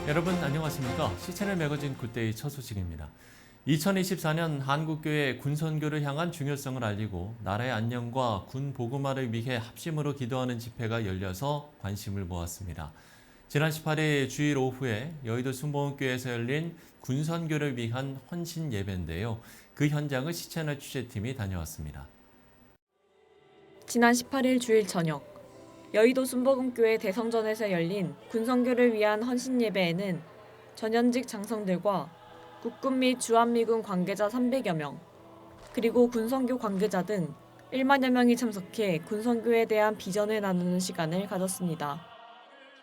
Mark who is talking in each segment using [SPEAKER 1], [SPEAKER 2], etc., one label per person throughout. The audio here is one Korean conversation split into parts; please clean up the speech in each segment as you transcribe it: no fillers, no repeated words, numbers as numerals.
[SPEAKER 1] 여러분 안녕하십니까? 시채널 매거진 굿데이 첫 소식입니다. 2024년 한국교회 군선교를 향한 중요성을 알리고 나라의 안녕과 군 복음화를 위해 합심으로 기도하는 집회가 열려서 관심을 모았습니다. 지난 18일 주일 오후에 여의도 순복음교회에서 열린 군선교를 위한 헌신 예배인데요. 그 현장을 시채널 취재팀이 다녀왔습니다.
[SPEAKER 2] 지난 18일 주일 저녁 여의도 순복음교회 대성전에서 열린 군선교를 위한 헌신 예배에는 전현직 장성들과 국군 및 주한미군 관계자 300여 명, 그리고 군선교 관계자 등 1만여 명이 참석해 군선교에 대한 비전을 나누는 시간을 가졌습니다.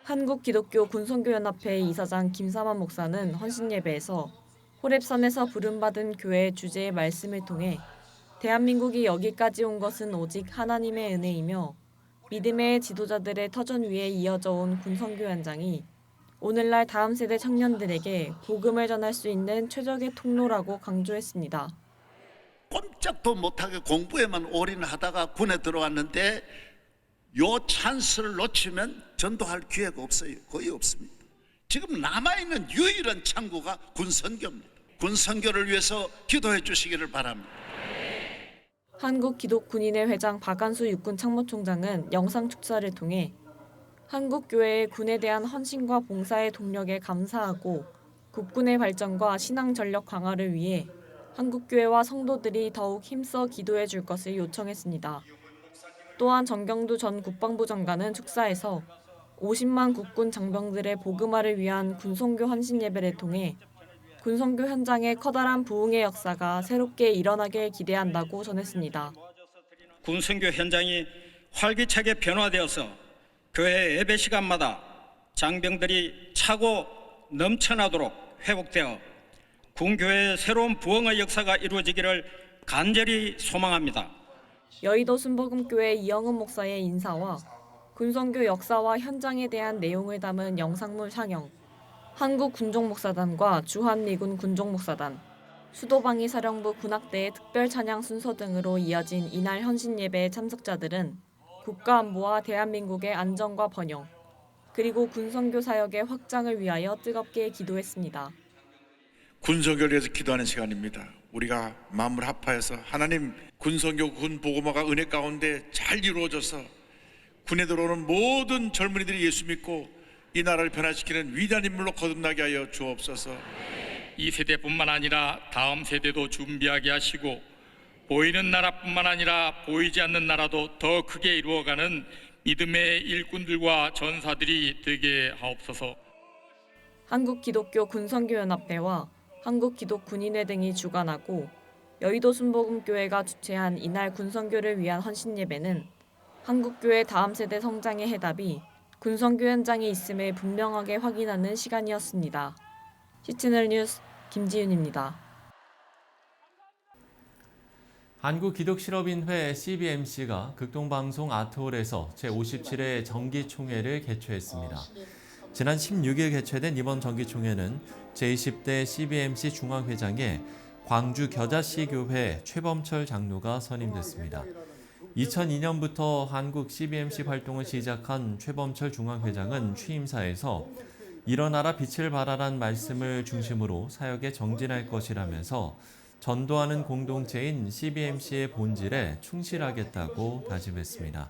[SPEAKER 2] 한국기독교 군선교연합회 이사장 김삼환 목사는 헌신 예배에서 호렙산에서 부름받은 교회의 주제의 말씀을 통해 대한민국이 여기까지 온 것은 오직 하나님의 은혜이며 믿음의 지도자들의 터전 위에 이어져 온 군선교 현장이 오늘날 다음 세대 청년들에게 복음을 전할 수 있는 최적의 통로라고 강조했습니다.
[SPEAKER 3] 꼼짝도 못하게 공부에만 올인하다가 군에 들어왔는데 요 찬스를 놓치면 전도할 기회가 없어요. 거의 없습니다. 지금 남아있는 유일한 창구가 군선교입니다. 군선교를 위해서 기도해 주시기를 바랍니다.
[SPEAKER 2] 한국기독군인회 회장 박안수 육군참모총장은 영상 축사를 통해 한국교회의 군에 대한 헌신과 봉사의 동력에 감사하고 국군의 발전과 신앙 전력 강화를 위해 한국교회와 성도들이 더욱 힘써 기도해 줄 것을 요청했습니다. 또한 정경두 전 국방부 장관은 축사에서 50만 국군 장병들의 복음화를 위한 군선교 헌신 예배를 통해 군선교 현장의 커다란 부흥의 역사가 새롭게 일어나길 기대한다고 전했습니다.
[SPEAKER 4] 군선교 현장이 활기차게 변화되어서 교회 예배 시간마다 장병들이 차고 넘쳐나도록 회복되어 군교회의 새로운 부흥의 역사가 이루어지기를 간절히 소망합니다.
[SPEAKER 2] 여의도 순복음교회 이영은 목사의 인사와 군선교 역사와 현장에 대한 내용을 담은 영상물 상영, 한국군종목사단과 주한미군 군종목사단, 수도방위 사령부 군악대의 특별 찬양 순서 등으로 이어진 이날 헌신 예배의 참석자들은 국가안보와 대한민국의 안정과 번영, 그리고 군선교 사역의 확장을 위하여 뜨겁게 기도했습니다.
[SPEAKER 5] 군선교를 위해서 기도하는 시간입니다. 우리가 마음을 합하여서 하나님 군선교 군 복음화가 은혜 가운데 잘 이루어져서 군에 들어오는 모든 젊은이들이 예수 믿고 이 나라를 변화시키는 위대한 인물로 거듭나게 하여 주옵소서.
[SPEAKER 6] 이 세대뿐만 아니라 다음 세대도 준비하게 하시고 보이는 나라뿐만 아니라 보이지 않는 나라도 더 크게 이루어가는 믿음의 일꾼들과 전사들이 되게 하옵소서.
[SPEAKER 2] 한국기독교 군선교연합회와 한국기독군인회 등이 주관하고 여의도 순복음교회가 주최한 이날 군선교를 위한 헌신 예배는 한국교회 다음 세대 성장의 해답이 군선교 현장에 있음을 분명하게 확인하는 시간이었습니다. 시채널 뉴스 김지윤입니다.
[SPEAKER 1] 한국기독실업인회 CBMC가 극동방송 아트홀에서 제57회 정기총회를 개최했습니다. 지난 16일 개최된 이번 정기총회는 제20대 CBMC 중앙회장에 광주 겨자씨교회 최범철 장로가 선임됐습니다. 2002년부터 한국 CBMC 활동을 시작한 최범철 중앙회장은 취임사에서 일어나라 빛을 발하란 말씀을 중심으로 사역에 정진할 것이라면서 전도하는 공동체인 CBMC의 본질에 충실하겠다고 다짐했습니다.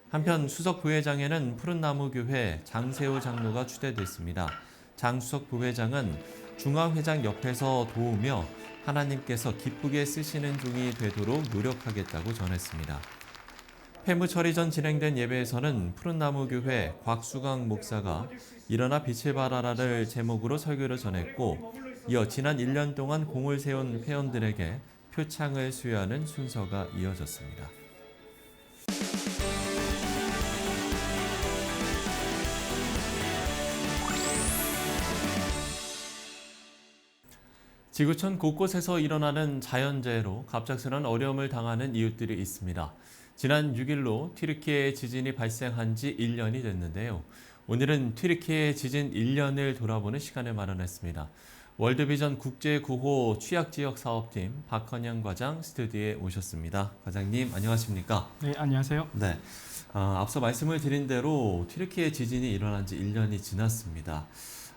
[SPEAKER 1] 한편 수석 부회장에는 푸른나무교회 장세호 장로가 추대됐습니다. 장 수석 부회장은 중앙회장 옆에서 도우며 하나님께서 기쁘게 쓰시는 종이 되도록 노력하겠다고 전했습니다. 폐무 처리 전 진행된 예배에서는 푸른나무교회 곽수강 목사가 일어나 빛을 발하라를 제목으로 설교를 전했고 이어 지난 1년 동안 공을 세운 회원들에게 표창을 수여하는 순서가 이어졌습니다. 지구촌 곳곳에서 일어나는 자연재해로 갑작스런 어려움을 당하는 이웃들이 있습니다. 지난 6일로 튀르키예 지진이 발생한 지 1년이 됐는데요. 오늘은 튀르키예 지진 1년을 돌아보는 시간을 마련했습니다. 월드비전 국제구호 취약지역 사업팀 박헌영 과장 스튜디오에 오셨습니다. 과장님 안녕하십니까?
[SPEAKER 7] 네, 안녕하세요.
[SPEAKER 1] 네, 앞서 말씀을 드린 대로 튀르키예 지진이 일어난 지 1년이 지났습니다.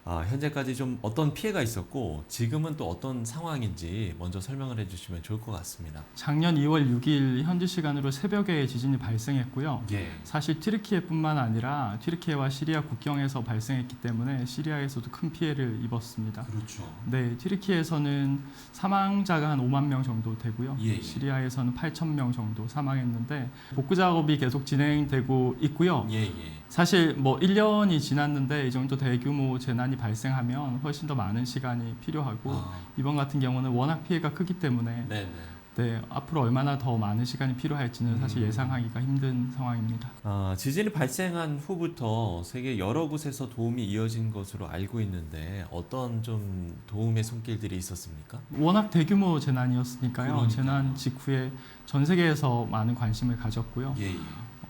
[SPEAKER 1] 현재까지 좀 어떤 피해가 있었고 지금은 또 어떤 상황인지 먼저 설명을 해주시면 좋을 것 같습니다.
[SPEAKER 7] 작년 2월 6일 현지 시간으로 새벽에 지진이 발생했고요.
[SPEAKER 1] 예.
[SPEAKER 7] 사실 튀르키예뿐만 아니라 튀르키예와 시리아 국경에서 발생했기 때문에 시리아에서도 큰 피해를 입었습니다.
[SPEAKER 1] 그렇죠.
[SPEAKER 7] 네, 튀르키예에서는 사망자가 한 5만 명 정도 되고요.
[SPEAKER 1] 예.
[SPEAKER 7] 시리아에서는 8천 명 정도 사망했는데 복구 작업이 계속 진행되고 있고요.
[SPEAKER 1] 예.
[SPEAKER 7] 사실 뭐 1년이 지났는데 이 정도 대규모 재난이 발생하면 훨씬 더 많은 시간이 필요하고 이번 같은 경우는 워낙 피해가 크기 때문에
[SPEAKER 1] 네네.
[SPEAKER 7] 네, 앞으로 얼마나 더 많은 시간이 필요할지는 사실 예상하기가 힘든 상황입니다.
[SPEAKER 1] 지진이 발생한 후부터 세계 여러 곳에서 도움이 이어진 것으로 알고 있는데 어떤 좀 도움의 손길들이 있었습니까?
[SPEAKER 7] 워낙 대규모 재난이었으니까요.
[SPEAKER 1] 그러니까요.
[SPEAKER 7] 재난 직후에 전 세계에서 많은 관심을 가졌고요.
[SPEAKER 1] 예.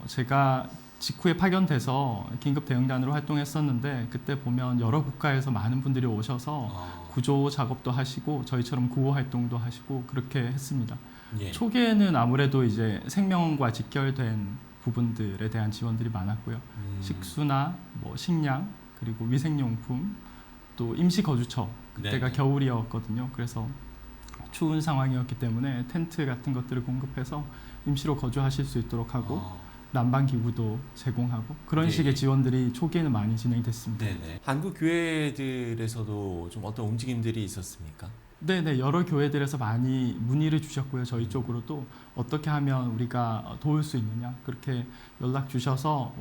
[SPEAKER 7] 제가 직후에 파견돼서 긴급 대응단으로 활동했었는데 그때 보면 여러 국가에서 많은 분들이 오셔서 구조 작업도 하시고 저희처럼 구호 활동도 하시고 그렇게 했습니다.
[SPEAKER 1] 예.
[SPEAKER 7] 초기에는 아무래도 이제 생명과 직결된 부분들에 대한 지원들이 많았고요. 식수나 뭐 식량 그리고 위생용품 또 임시 거주처 그때가
[SPEAKER 1] 네네.
[SPEAKER 7] 겨울이었거든요. 그래서 추운 상황이었기 때문에 텐트 같은 것들을 공급해서 임시로 거주하실 수 있도록 하고 난방 기구도 제공하고 그런
[SPEAKER 1] 예.
[SPEAKER 7] 식의 지원들이 초기에는 많이 진행됐습니다.
[SPEAKER 1] 네네. 한국 교회들에서도 좀 어떤 움직임들이 있었습니까?
[SPEAKER 7] 네네, 여러 교회들에서 많이 문의를 주셨고요. 저희 쪽으로도 어떻게 하면 우리가 도울 수 있느냐 그렇게 연락 주셔서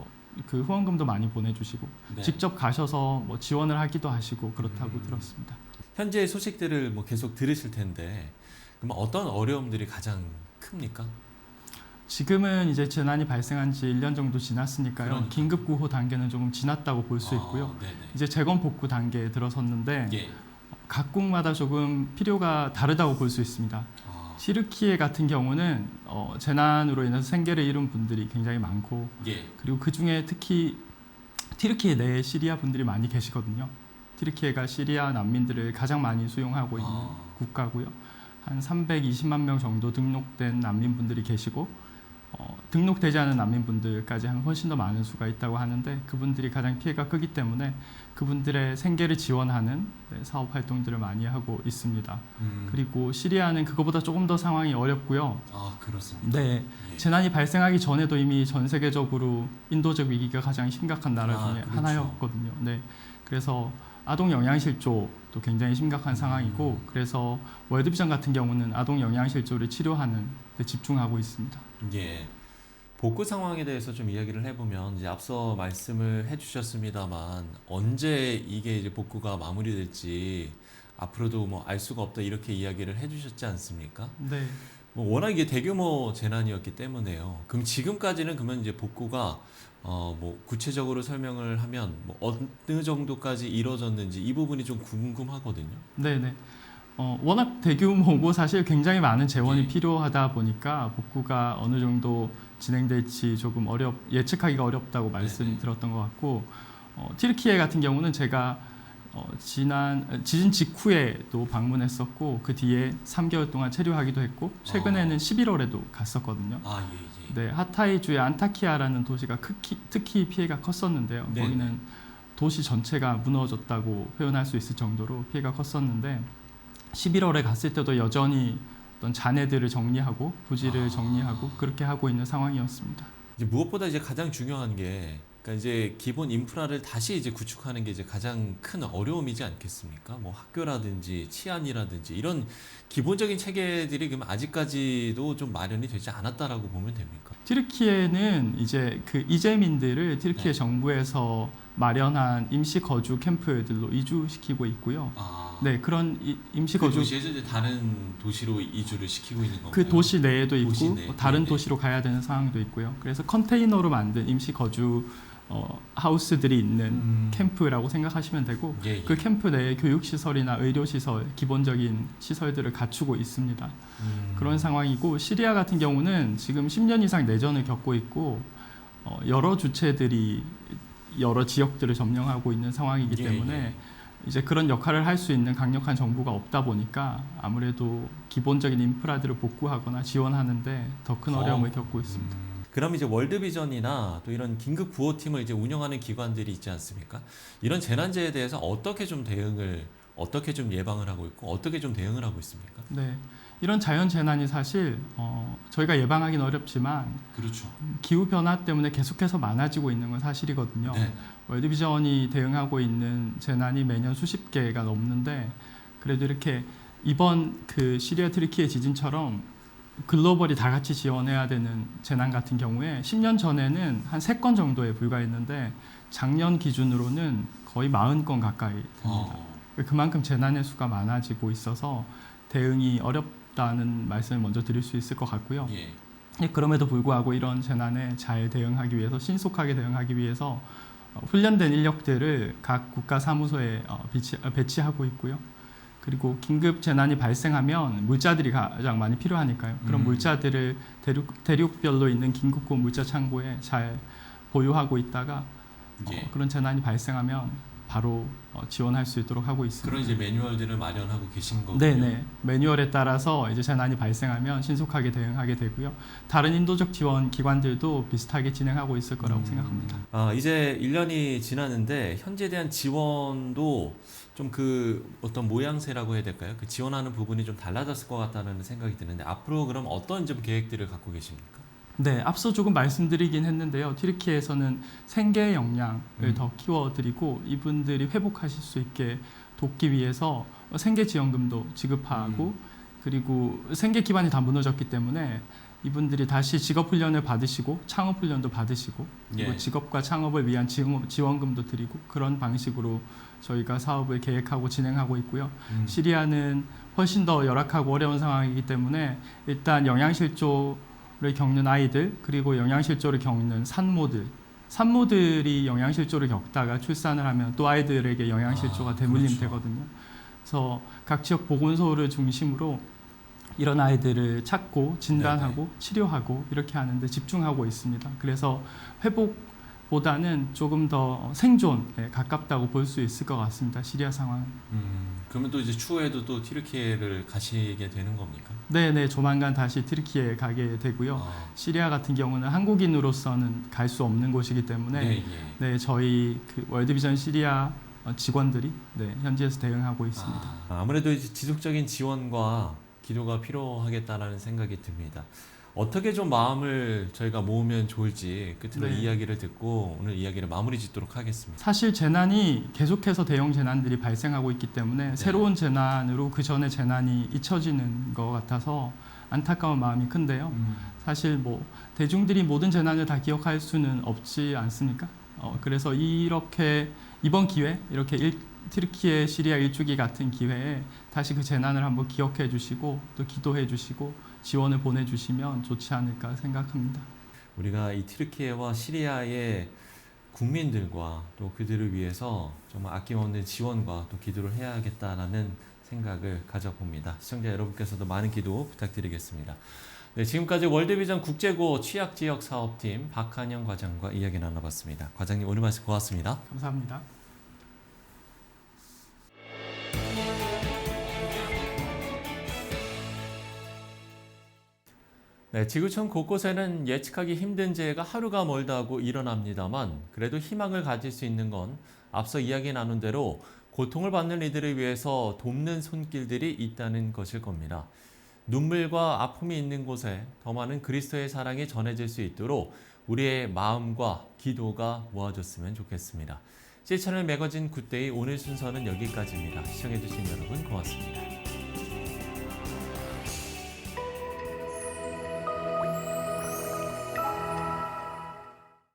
[SPEAKER 7] 그 후원금도 많이 보내주시고
[SPEAKER 1] 네.
[SPEAKER 7] 직접 가셔서 뭐 지원을 하기도 하시고 그렇다고 들었습니다.
[SPEAKER 1] 현재 소식들을 뭐 계속 들으실 텐데 그럼 어떤 어려움들이 가장 큽니까?
[SPEAKER 7] 지금은 이제 재난이 발생한 지 1년 정도 지났으니까요.
[SPEAKER 1] 그러니까요.
[SPEAKER 7] 긴급 구호 단계는 조금 지났다고 볼 수 있고요.
[SPEAKER 1] 네네.
[SPEAKER 7] 이제 재건 복구 단계에 들어섰는데
[SPEAKER 1] 예.
[SPEAKER 7] 각국마다 조금 필요가 다르다고 볼 수 있습니다. 튀르키예 같은 경우는 재난으로 인해서 생계를 잃은 분들이 굉장히 많고
[SPEAKER 1] 예.
[SPEAKER 7] 그리고 그 중에 특히 튀르키예 내에 시리아 분들이 많이 계시거든요. 튀르키예가 시리아 난민들을 가장 많이 수용하고 있는 국가고요. 한 320만 명 정도 등록된 난민분들이 계시고 등록되지 않은 난민분들까지 한 훨씬 더 많은 수가 있다고 하는데 그분들이 가장 피해가 크기 때문에 그분들의 생계를 지원하는 사업 활동들을 많이 하고 있습니다. 그리고 시리아는 그거보다 조금 더 상황이 어렵고요.
[SPEAKER 1] 그렇습니다.
[SPEAKER 7] 네,
[SPEAKER 1] 예.
[SPEAKER 7] 재난이 발생하기 전에도 이미 전 세계적으로 인도적 위기가 가장 심각한 나라 중에
[SPEAKER 1] 그렇죠.
[SPEAKER 7] 하나였거든요. 네, 그래서 아동 영양실조도 굉장히 심각한 상황이고 그래서 월드비전 같은 경우는 아동 영양실조를 치료하는 데 집중하고 있습니다.
[SPEAKER 1] 예. 복구 상황에 대해서 좀 이야기를 해보면 이제 앞서 말씀을 해주셨습니다만 언제 이게 이제 복구가 마무리될지 앞으로도 뭐 알 수가 없다 이렇게 이야기를 해주셨지 않습니까?
[SPEAKER 7] 네.
[SPEAKER 1] 뭐 워낙 이게 대규모 재난이었기 때문에요. 그럼 지금까지는 그러면 이제 복구가 뭐 구체적으로 설명을 하면 뭐 어느 정도까지 이루어졌는지 이 부분이 좀 궁금하거든요.
[SPEAKER 7] 네네. 워낙 대규모고 사실 굉장히 많은 재원이
[SPEAKER 1] 예.
[SPEAKER 7] 필요하다 보니까 복구가 어느 정도 진행될지 조금 예측하기가 어렵다고 말씀드렸던 것 같고 튀르키예 같은 경우는 제가 지난 지진 직후에도 방문했었고 그 뒤에 3개월 동안 체류하기도 했고 최근에는 11월에도 갔었거든요.
[SPEAKER 1] 예.
[SPEAKER 7] 네, 하타이주의 안타키아라는 도시가 특히 피해가 컸었는데요.
[SPEAKER 1] 네네.
[SPEAKER 7] 거기는 도시 전체가 무너졌다고 표현할 수 있을 정도로 피해가 컸었는데 11월에 갔을 때도 여전히 어떤 잔해들을 정리하고 부지를 정리하고 그렇게 하고 있는 상황이었습니다.
[SPEAKER 1] 이제 무엇보다 이제 가장 중요한 게 그러니까 이제 기본 인프라를 다시 이제 구축하는 게 이제 가장 큰 어려움이지 않겠습니까? 뭐 학교라든지 치안이라든지 이런 기본적인 체계들이 그럼 아직까지도 좀 마련이 되지 않았다라고 보면 됩니까?
[SPEAKER 7] 튀르키예는 이제 그 이재민들을 튀르키예
[SPEAKER 1] 네.
[SPEAKER 7] 정부에서 마련한 임시 거주 캠프들로 이주시키고 있고요. 네, 그런 임시
[SPEAKER 1] 그
[SPEAKER 7] 거주
[SPEAKER 1] 도시에서 이제 다른 도시로 이주를 시키고 있는 건가요?
[SPEAKER 7] 그 도시 내에도 있고
[SPEAKER 1] 도시 내.
[SPEAKER 7] 다른
[SPEAKER 1] 네네.
[SPEAKER 7] 도시로 가야 되는 상황도 있고요. 그래서 컨테이너로 만든 임시 거주 하우스들이 있는 캠프라고 생각하시면 되고
[SPEAKER 1] 예.
[SPEAKER 7] 그 캠프 내에 교육 시설이나 의료 시설, 기본적인 시설들을 갖추고 있습니다. 그런 상황이고 시리아 같은 경우는 지금 10년 이상 내전을 겪고 있고 여러 주체들이 여러 지역들을 점령하고 있는 상황이기 때문에 이제 그런 역할을 할 수 있는 강력한 정부가 없다 보니까 아무래도 기본적인 인프라들을 복구하거나 지원하는데 더 큰 어려움을 겪고 있습니다.
[SPEAKER 1] 그럼 이제 월드비전이나 또 이런 긴급 구호팀을 이제 운영하는 기관들이 있지 않습니까? 이런 재난재해에 대해서 어떻게 좀 예방을 하고 있고 어떻게 좀 대응을 하고 있습니까?
[SPEAKER 7] 네, 이런 자연 재난이 사실 저희가 예방하기는 어렵지만
[SPEAKER 1] 그렇죠.
[SPEAKER 7] 기후 변화 때문에 계속해서 많아지고 있는 건 사실이거든요.
[SPEAKER 1] 네.
[SPEAKER 7] 월드비전이 대응하고 있는 재난이 매년 수십 개가 넘는데 그래도 이렇게 이번 그 시리아 트리키의 지진처럼 글로벌이 다 같이 지원해야 되는 재난 같은 경우에 10년 전에는 한 3건 정도에 불과했는데 작년 기준으로는 거의 40건 가까이 됩니다. 그만큼 재난의 수가 많아지고 있어서 대응이 어렵다는 말씀을 먼저 드릴 수 있을 것 같고요.
[SPEAKER 1] 예.
[SPEAKER 7] 그럼에도 불구하고 이런 재난에 잘 대응하기 위해서 신속하게 대응하기 위해서 훈련된 인력들을 각 국가 사무소에 배치하고 있고요. 그리고 긴급 재난이 발생하면 물자들이 가장 많이 필요하니까요. 그런 물자들을 대륙별로 있는 긴급구호 물자 창고에 잘 보유하고 있다가 그런 재난이 발생하면 바로 지원할 수 있도록 하고 있습니다.
[SPEAKER 1] 그런 이제 매뉴얼들을 마련하고 계신 거군요.
[SPEAKER 7] 네네. 매뉴얼에 따라서 이제 재난이 발생하면 신속하게 대응하게 되고요. 다른 인도적 지원 기관들도 비슷하게 진행하고 있을 거라고 생각합니다.
[SPEAKER 1] 이제 1년이 지났는데 현재에 대한 지원도 좀 그 어떤 모양새라고 해야 될까요? 그 지원하는 부분이 좀 달라졌을 것 같다는 생각이 드는데 앞으로 그럼 어떤 좀 계획들을 갖고 계십니까?
[SPEAKER 7] 네, 앞서 조금 말씀드리긴 했는데요. 튀르키예에서는 생계 역량을 더 키워드리고 이분들이 회복하실 수 있게 돕기 위해서 생계 지원금도 지급하고 그리고 생계 기반이 다 무너졌기 때문에 이분들이 다시 직업 훈련을 받으시고 창업 훈련도 받으시고 그리고
[SPEAKER 1] 예.
[SPEAKER 7] 직업과 창업을 위한 지원금도 드리고 그런 방식으로 저희가 사업을 계획하고 진행하고 있고요. 시리아는 훨씬 더 열악하고 어려운 상황이기 때문에 일단 영양실조를 겪는 아이들 그리고 영양실조를 겪는 산모들이 영양실조를 겪다가 출산을 하면 또 아이들에게 영양실조가 대물림
[SPEAKER 1] 그렇죠.
[SPEAKER 7] 되거든요. 그래서 각 지역 보건소를 중심으로 이런 아이들을 찾고 진단하고 치료하고 이렇게 하는데 집중하고 있습니다. 그래서 회복보다는 조금 더 생존에 가깝다고 볼 수 있을 것 같습니다. 시리아 상황은.
[SPEAKER 1] 그러면 또 이제 추후에도 또 튀르키예를 가시게 되는 겁니까?
[SPEAKER 7] 네, 조만간 다시 튀르키예에 가게 되고요. 시리아 같은 경우는 한국인으로서는 갈 수 없는 곳이기 때문에 네, 저희 그 월드비전 시리아 직원들이 현지에서 대응하고 있습니다.
[SPEAKER 1] 아무래도 이제 지속적인 지원과 기도가 필요하겠다라는 생각이 듭니다. 어떻게 좀 마음을 저희가 모으면 좋을지 끝으로
[SPEAKER 7] 네.
[SPEAKER 1] 이야기를 듣고 오늘 이야기를 마무리 짓도록 하겠습니다.
[SPEAKER 7] 사실 재난이 계속해서 대형 재난들이 발생하고 있기 때문에 새로운 재난으로 그 전에 재난이 잊혀지는 것 같아서 안타까운 마음이 큰데요. 사실 뭐 대중들이 모든 재난을 다 기억할 수는 없지 않습니까? 그래서 이렇게 이번 기회 이렇게 튀르키예 시리아 일주기 같은 기회에 다시 그 재난을 한번 기억해 주시고 또 기도해 주시고 지원을 보내주시면 좋지 않을까 생각합니다.
[SPEAKER 1] 우리가 이 튀르키예와 시리아의 국민들과 또 그들을 위해서 정말 아낌없는 지원과 또 기도를 해야겠다라는 생각을 가져봅니다. 시청자 여러분께서도 많은 기도 부탁드리겠습니다. 네, 지금까지 월드비전 국제구호 취약지역사업팀 박한영 과장과 이야기 나눠봤습니다. 과장님 오늘 말씀 고맙습니다.
[SPEAKER 7] 감사합니다.
[SPEAKER 1] 네, 지구촌 곳곳에는 예측하기 힘든 재해가 하루가 멀다 하고 일어납니다만 그래도 희망을 가질 수 있는 건 앞서 이야기 나눈 대로 고통을 받는 이들을 위해서 돕는 손길들이 있다는 것일 겁니다. 눈물과 아픔이 있는 곳에 더 많은 그리스도의 사랑이 전해질 수 있도록 우리의 마음과 기도가 모아졌으면 좋겠습니다. C채널 매거진 굿데이 오늘 순서는 여기까지입니다. 시청해주신 여러분 고맙습니다.